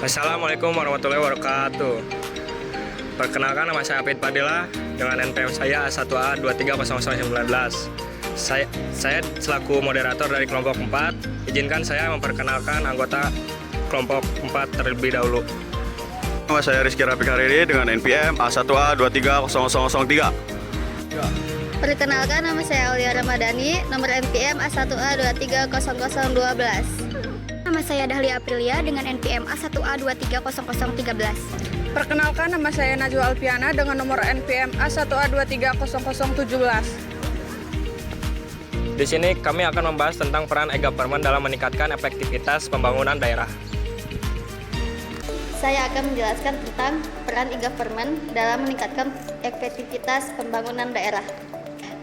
Assalamualaikum warahmatullahi wabarakatuh. Perkenalkan, nama saya Apit Padilla dengan NPM saya A1A230019. Saya selaku moderator dari kelompok 4. Izinkan saya memperkenalkan anggota kelompok 4 terlebih dahulu. Nama saya Rizky Rafiq Hariri dengan NPM A1A230003. Perkenalkan, nama saya Aulia Ramadhani, nomor NPM A1A230012. Nama saya Dahlia Aprilia dengan NPM A1A230013. Perkenalkan, nama saya Najwa Alfiana dengan nomor NPM A1A230017. Di sini kami akan membahas tentang peran e-government dalam meningkatkan efektivitas pembangunan daerah. Saya akan menjelaskan tentang peran e-government dalam meningkatkan efektivitas pembangunan daerah.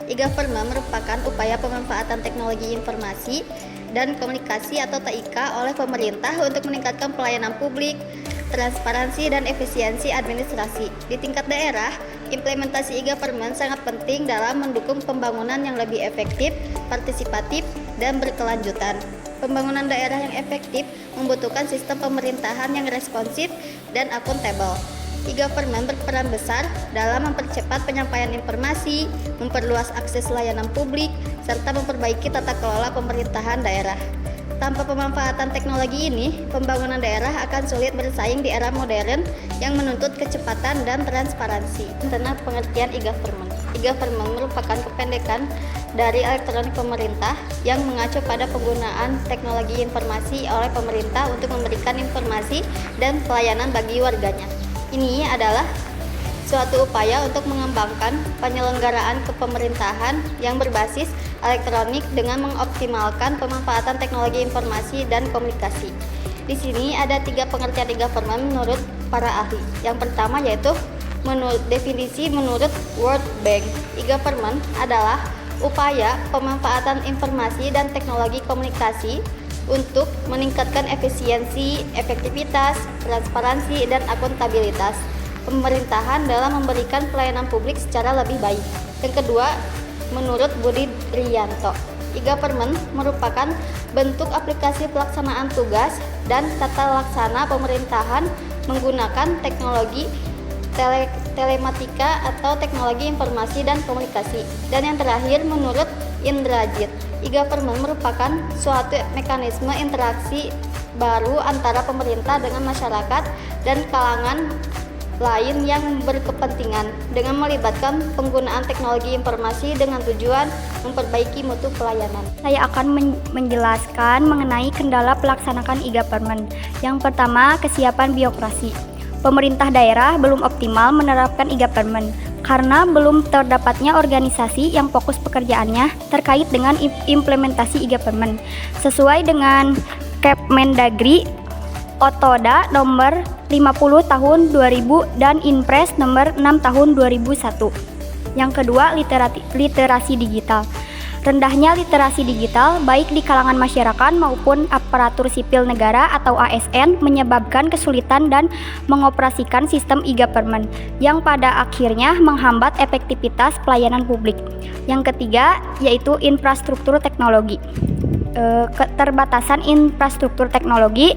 E-government merupakan upaya pemanfaatan teknologi informasi dan komunikasi atau TIK oleh pemerintah untuk meningkatkan pelayanan publik, transparansi, dan efisiensi administrasi. Di tingkat daerah, implementasi e-government sangat penting dalam mendukung pembangunan yang lebih efektif, partisipatif, dan berkelanjutan. Pembangunan daerah yang efektif membutuhkan sistem pemerintahan yang responsif dan akuntabel. E-government berperan besar dalam mempercepat penyampaian informasi, memperluas akses layanan publik, serta memperbaiki tata kelola pemerintahan daerah. Tanpa pemanfaatan teknologi ini, pembangunan daerah akan sulit bersaing di era modern yang menuntut kecepatan dan transparansi. Tentang pengertian e-government. E-government merupakan kependekan dari elektronik pemerintah yang mengacu pada penggunaan teknologi informasi oleh pemerintah untuk memberikan informasi dan pelayanan bagi warganya. Ini adalah suatu upaya untuk mengembangkan penyelenggaraan kepemerintahan yang berbasis elektronik dengan mengoptimalkan pemanfaatan teknologi informasi dan komunikasi. Di sini ada 3 pengertian e-government menurut para ahli. Yang pertama yaitu definisi menurut World Bank. E-government adalah upaya pemanfaatan informasi dan teknologi komunikasi untuk meningkatkan efisiensi, efektivitas, transparansi, dan akuntabilitas pemerintahan dalam memberikan pelayanan publik secara lebih baik. Yang kedua, menurut Budi Rianto, e-government merupakan bentuk aplikasi pelaksanaan tugas dan tata laksana pemerintahan menggunakan teknologi telematika atau teknologi informasi dan komunikasi. Dan yang terakhir, menurut Indrajit, e-government merupakan suatu mekanisme interaksi baru antara pemerintah dengan masyarakat dan kalangan lain yang berkepentingan dengan melibatkan penggunaan teknologi informasi dengan tujuan memperbaiki mutu pelayanan. Saya akan menjelaskan mengenai kendala pelaksanaan e-government. Yang pertama, kesiapan birokrasi. Pemerintah daerah belum optimal menerapkan e-government karena belum terdapatnya organisasi yang fokus pekerjaannya terkait dengan implementasi e-government sesuai dengan Kepmendagri Otoda nomor 50 tahun 2000 dan Inpres nomor 6 tahun 2001. Yang kedua, literasi digital. Rendahnya literasi digital baik di kalangan masyarakat maupun aparatur sipil negara atau ASN menyebabkan kesulitan dan mengoperasikan sistem e-government yang pada akhirnya menghambat efektivitas pelayanan publik. Yang ketiga yaitu infrastruktur teknologi. Keterbatasan infrastruktur teknologi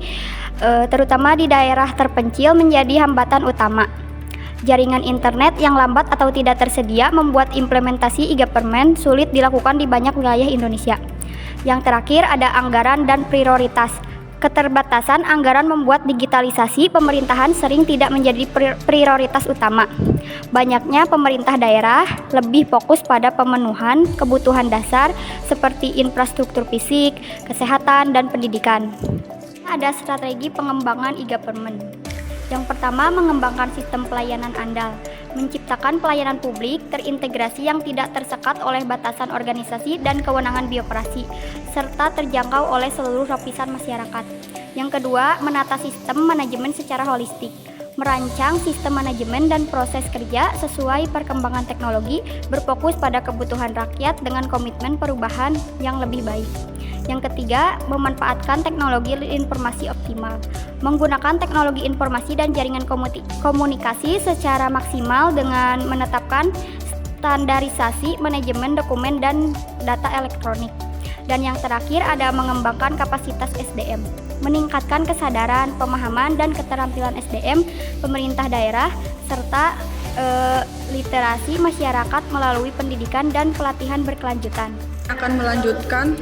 terutama di daerah terpencil menjadi hambatan utama. Jaringan internet yang lambat atau tidak tersedia membuat implementasi e-government sulit dilakukan di banyak wilayah Indonesia. Yang terakhir ada anggaran dan prioritas. Keterbatasan anggaran membuat digitalisasi pemerintahan sering tidak menjadi prioritas utama. Banyaknya pemerintah daerah lebih fokus pada pemenuhan kebutuhan dasar seperti infrastruktur fisik, kesehatan, dan pendidikan. Ada strategi pengembangan e-government. Yang pertama, mengembangkan sistem pelayanan andal, menciptakan pelayanan publik terintegrasi yang tidak tersekat oleh batasan organisasi dan kewenangan birokrasi, serta terjangkau oleh seluruh lapisan masyarakat. Yang kedua, menata sistem manajemen secara holistik, merancang sistem manajemen dan proses kerja sesuai perkembangan teknologi, berfokus pada kebutuhan rakyat dengan komitmen perubahan yang lebih baik. Yang ketiga, memanfaatkan teknologi informasi optimal, menggunakan teknologi informasi dan jaringan komunikasi secara maksimal dengan menetapkan standarisasi manajemen dokumen dan data elektronik. Dan yang terakhir ada mengembangkan kapasitas SDM. meningkatkan kesadaran, pemahaman, dan keterampilan SDM pemerintah daerah, serta literasi masyarakat melalui pendidikan dan pelatihan berkelanjutan. Akan melanjutkan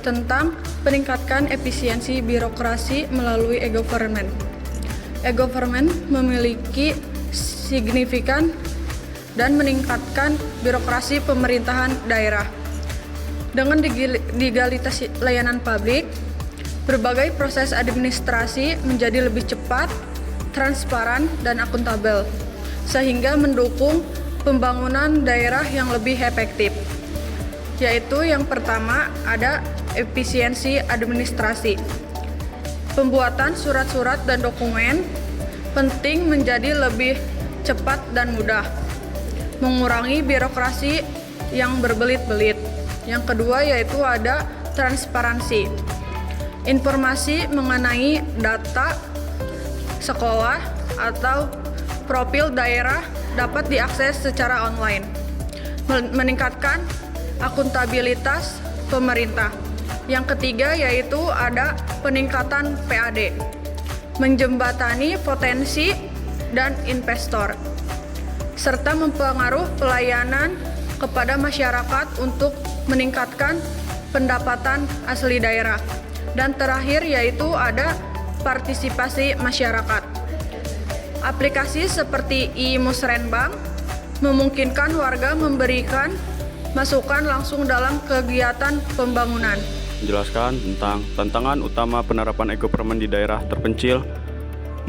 tentang peningkatkan efisiensi birokrasi melalui e-government. E-government memiliki signifikan dan meningkatkan birokrasi pemerintahan daerah. Dengan digitalisasi layanan publik, berbagai proses administrasi menjadi lebih cepat, transparan, dan akuntabel, sehingga mendukung pembangunan daerah yang lebih efektif. Yaitu yang pertama ada efisiensi administrasi. Pembuatan surat-surat dan dokumen penting menjadi lebih cepat dan mudah, mengurangi birokrasi yang berbelit-belit. Yang kedua yaitu ada transparansi. Informasi mengenai data sekolah atau profil daerah dapat diakses secara online, meningkatkan akuntabilitas pemerintah. Yang ketiga yaitu ada peningkatan PAD, menjembatani potensi dan investor, serta mempengaruhi pelayanan kepada masyarakat untuk meningkatkan pendapatan asli daerah. Dan terakhir yaitu ada partisipasi masyarakat. Aplikasi seperti iMusrenbank memungkinkan warga memberikan masukan langsung dalam kegiatan pembangunan. Menjelaskan tentang tantangan utama penerapan e-government di daerah terpencil.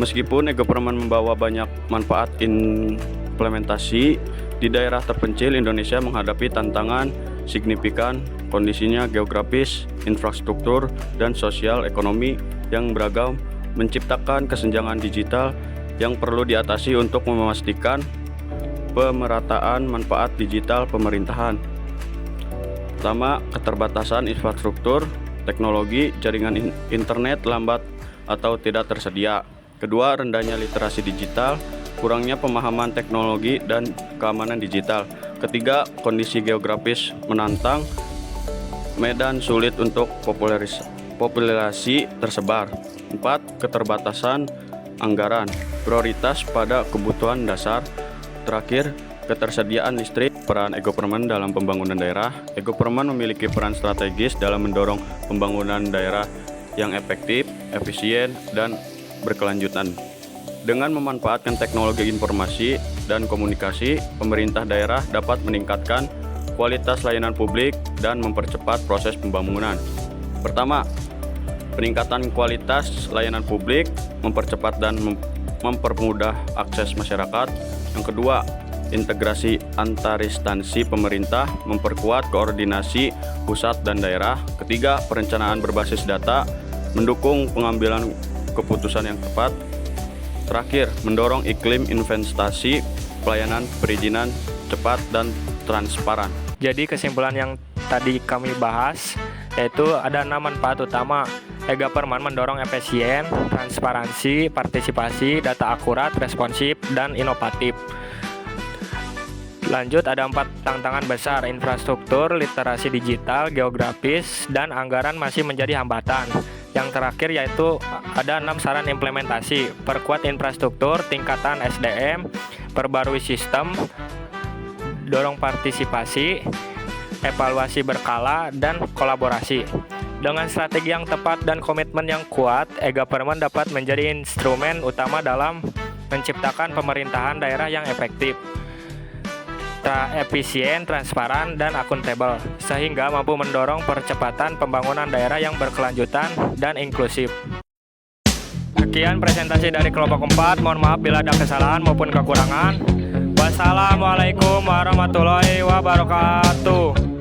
Meskipun e-government membawa banyak manfaat implementasi, di daerah terpencil Indonesia menghadapi tantangan signifikan, kondisinya geografis, infrastruktur, dan sosial ekonomi yang beragam, menciptakan kesenjangan digital yang perlu diatasi untuk memastikan pemerataan manfaat digital pemerintahan. Pertama, keterbatasan infrastruktur, teknologi, jaringan internet lambat atau tidak tersedia. Kedua, rendahnya literasi digital, kurangnya pemahaman teknologi dan keamanan digital. Ketiga, kondisi geografis menantang, medan sulit untuk populasi tersebar. 4, keterbatasan anggaran, prioritas pada kebutuhan dasar. Terakhir, ketersediaan listrik. Peran e-government dalam pembangunan daerah. E-government memiliki peran strategis dalam mendorong pembangunan daerah yang efektif, efisien, dan berkelanjutan. Dengan memanfaatkan teknologi informasi dan komunikasi, pemerintah daerah dapat meningkatkan kualitas layanan publik dan mempercepat proses pembangunan. Pertama, peningkatan kualitas layanan publik, mempercepat dan mempermudah akses masyarakat. Yang kedua, integrasi antar instansi pemerintah, memperkuat koordinasi pusat dan daerah. Ketiga, perencanaan berbasis data, mendukung pengambilan keputusan yang tepat. Terakhir, mendorong iklim investasi, pelayanan perizinan cepat dan transparan. Jadi kesimpulan yang tadi kami bahas yaitu ada 6 manfaat utama. E-government mendorong efisien, transparansi, partisipasi, data akurat, responsif, dan inovatif. Lanjut, ada 4 tantangan besar: infrastruktur, literasi digital, geografis, dan anggaran masih menjadi hambatan. Yang terakhir yaitu ada 6 saran implementasi: perkuat infrastruktur, tingkatan SDM, perbarui sistem, dorong partisipasi, evaluasi berkala, dan kolaborasi. Dengan strategi yang tepat dan komitmen yang kuat, e-government dapat menjadi instrumen utama dalam menciptakan pemerintahan daerah yang efektif, efisien, transparan, dan akuntabel, sehingga mampu mendorong percepatan pembangunan daerah yang berkelanjutan dan inklusif. Sekian presentasi dari kelompok 4. Mohon maaf bila ada kesalahan maupun kekurangan. Wassalamualaikum warahmatullahi wabarakatuh.